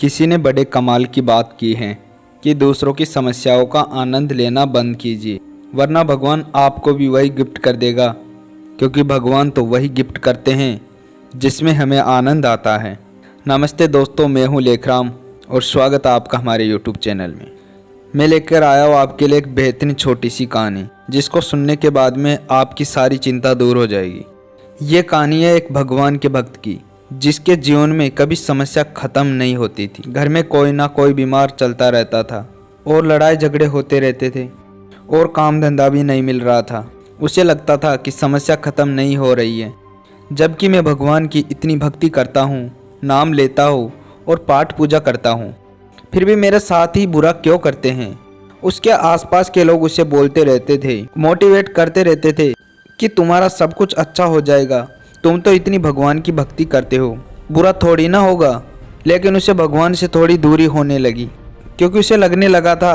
किसी ने बड़े कमाल की बात की है कि दूसरों की समस्याओं का आनंद लेना बंद कीजिए, वरना भगवान आपको भी वही गिफ्ट कर देगा, क्योंकि भगवान तो वही गिफ्ट करते हैं जिसमें हमें आनंद आता है। नमस्ते दोस्तों, मैं हूं लेखराम और स्वागत है आपका हमारे यूट्यूब चैनल में। मैं लेकर आया हूँ आपके लिए एक बेहतरीन छोटी सी कहानी, जिसको सुनने के बाद में आपकी सारी चिंता दूर हो जाएगी। ये कहानी है एक भगवान के भक्त की, जिसके जीवन में कभी समस्या ख़त्म नहीं होती थी। घर में कोई ना कोई बीमार चलता रहता था और लड़ाई झगड़े होते रहते थे और काम धंधा भी नहीं मिल रहा था। उसे लगता था कि समस्या ख़त्म नहीं हो रही है, जबकि मैं भगवान की इतनी भक्ति करता हूँ, नाम लेता हूँ और पाठ पूजा करता हूँ, फिर भी मेरे साथ ही बुरा क्यों करते हैं। उसके आसपास के लोग उसे बोलते रहते थे, मोटिवेट करते रहते थे कि तुम्हारा सब कुछ अच्छा हो जाएगा, तुम तो इतनी भगवान की भक्ति करते हो, बुरा थोड़ी ना होगा। लेकिन उसे भगवान से थोड़ी दूरी होने लगी, क्योंकि उसे लगने लगा था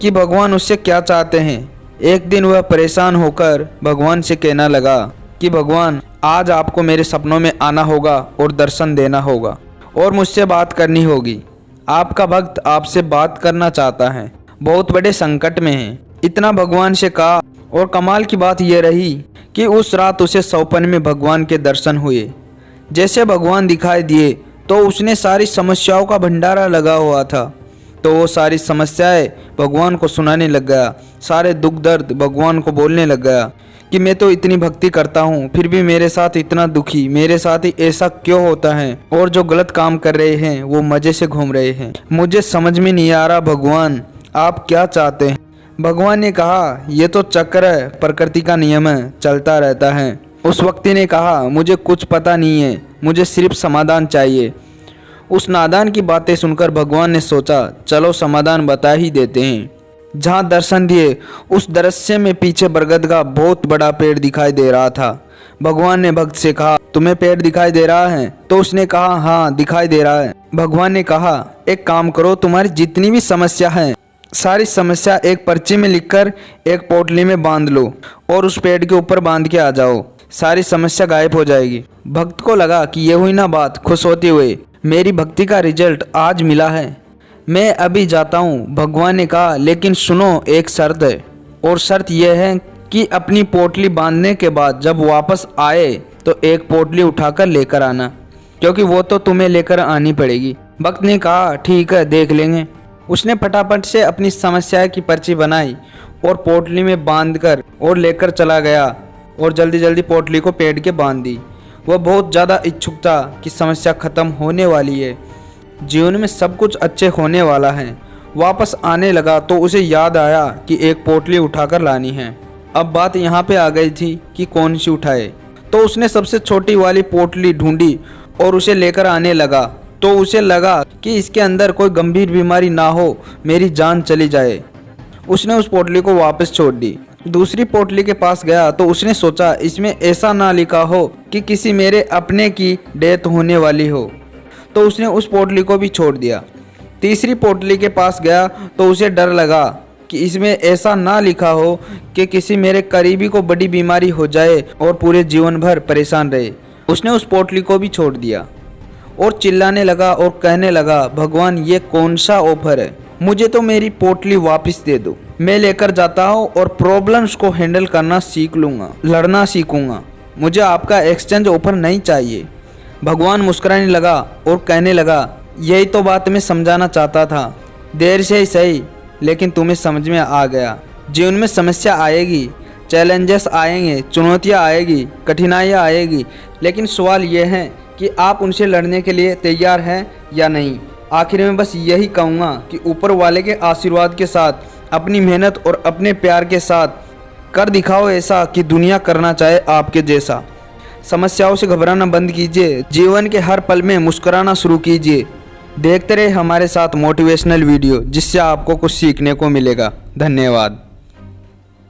कि भगवान उससे क्या चाहते हैं। एक दिन वह परेशान होकर भगवान से कहना लगा कि भगवान, आज आपको मेरे सपनों में आना होगा और दर्शन देना होगा और मुझसे बात करनी होगी। आपका भक्त आपसे बात करना चाहता है, बहुत बड़े संकट में है। इतना भगवान से कहा और कमाल की बात यह रही कि उस रात उसे सपने में भगवान के दर्शन हुए। जैसे भगवान दिखाई दिए तो उसने सारी समस्याओं का भंडारा लगा हुआ था, तो वो सारी समस्याएं भगवान को सुनाने लग गया, सारे दुख दर्द भगवान को बोलने लग गया कि मैं तो इतनी भक्ति करता हूँ, फिर भी मेरे साथ इतना दुखी, मेरे साथ ही ऐसा क्यों होता है, और जो गलत काम कर रहे हैं वो मज़े से घूम रहे हैं। मुझे समझ में नहीं आ रहा भगवान, आप क्या चाहते हैं। भगवान ने कहा, ये तो चक्र है, प्रकृति का नियम है, चलता रहता है। उस व्यक्ति ने कहा, मुझे कुछ पता नहीं है, मुझे सिर्फ समाधान चाहिए। उस नादान की बातें सुनकर भगवान ने सोचा, चलो समाधान बता ही देते हैं। जहाँ दर्शन दिए उस दृश्य में पीछे बरगद का बहुत बड़ा पेड़ दिखाई दे रहा था। भगवान ने भक्त से कहा, तुम्हें पेड़ दिखाई दे रहा है? तो उसने कहा, हाँ दिखाई दे रहा है। भगवान ने कहा, एक काम करो, तुम्हारी जितनी भी समस्या है सारी समस्या एक पर्ची में लिखकर एक पोटली में बांध लो और उस पेड़ के ऊपर बांध के आ जाओ, सारी समस्या गायब हो जाएगी। भक्त को लगा कि ये हुई ना बात, खुश होते हुए, मेरी भक्ति का रिजल्ट आज मिला है, मैं अभी जाता हूँ। भगवान ने कहा, लेकिन सुनो, एक शर्त है, और शर्त यह है कि अपनी पोटली बांधने के बाद जब वापस आए तो एक पोटली उठाकर लेकर आना, क्योंकि वो तो तुम्हें लेकर आनी पड़ेगी। भक्त ने कहा, ठीक है, देख लेंगे। उसने फटाफट से अपनी समस्या की पर्ची बनाई और पोटली में बांधकर और लेकर चला गया और जल्दी जल्दी पोटली को पेड़ के बांध दी। वह बहुत ज़्यादा इच्छुक था कि समस्या ख़त्म होने वाली है, जीवन में सब कुछ अच्छे होने वाला है। वापस आने लगा तो उसे याद आया कि एक पोटली उठाकर लानी है। अब बात यहाँ पे आ गई थी कि कौन सी उठाए, तो उसने सबसे छोटी वाली पोटली ढूंढी और उसे लेकर आने लगा। तो उसे लगा कि इसके अंदर कोई गंभीर बीमारी ना हो, मेरी जान चली जाए। उसने उस पोटली को वापस छोड़ दी। दूसरी पोटली के पास गया तो उसने सोचा, इसमें ऐसा ना लिखा हो कि किसी मेरे अपने की डेथ होने वाली हो, तो उसने उस पोटली को भी छोड़ दिया। तीसरी पोटली के पास गया तो उसे डर लगा कि इसमें ऐसा ना लिखा हो कि किसी मेरे करीबी को बड़ी बीमारी हो जाए और पूरे जीवन भर परेशान रहे। उसने उस पोटली को भी छोड़ दिया और चिल्लाने लगा और कहने लगा, भगवान, ये कौन सा ऑफर है, मुझे तो मेरी पोटली वापस दे दो। मैं लेकर जाता हूँ और प्रॉब्लम्स को हैंडल करना सीख लूँगा, लड़ना सीखूँगा, मुझे आपका एक्सचेंज ऑफर नहीं चाहिए। भगवान मुस्कुराने लगा और कहने लगा, यही तो बात मैं समझाना चाहता था, देर से ही सही, लेकिन तुम्हें समझ में आ गया। जीवन में समस्या आएगी, चैलेंजेस आएंगे, चुनौतियाँ आएगी, कठिनाइयाँ आएगी, लेकिन सवाल यह है कि आप उनसे लड़ने के लिए तैयार हैं या नहीं। आखिर में बस यही कहूँगा कि ऊपर वाले के आशीर्वाद के साथ, अपनी मेहनत और अपने प्यार के साथ कर दिखाओ ऐसा कि दुनिया करना चाहे आपके जैसा। समस्याओं से घबराना बंद कीजिए, जीवन के हर पल में मुस्कुराना शुरू कीजिए। देखते रहे हमारे साथ मोटिवेशनल वीडियो, जिससे आपको कुछ सीखने को मिलेगा। धन्यवाद।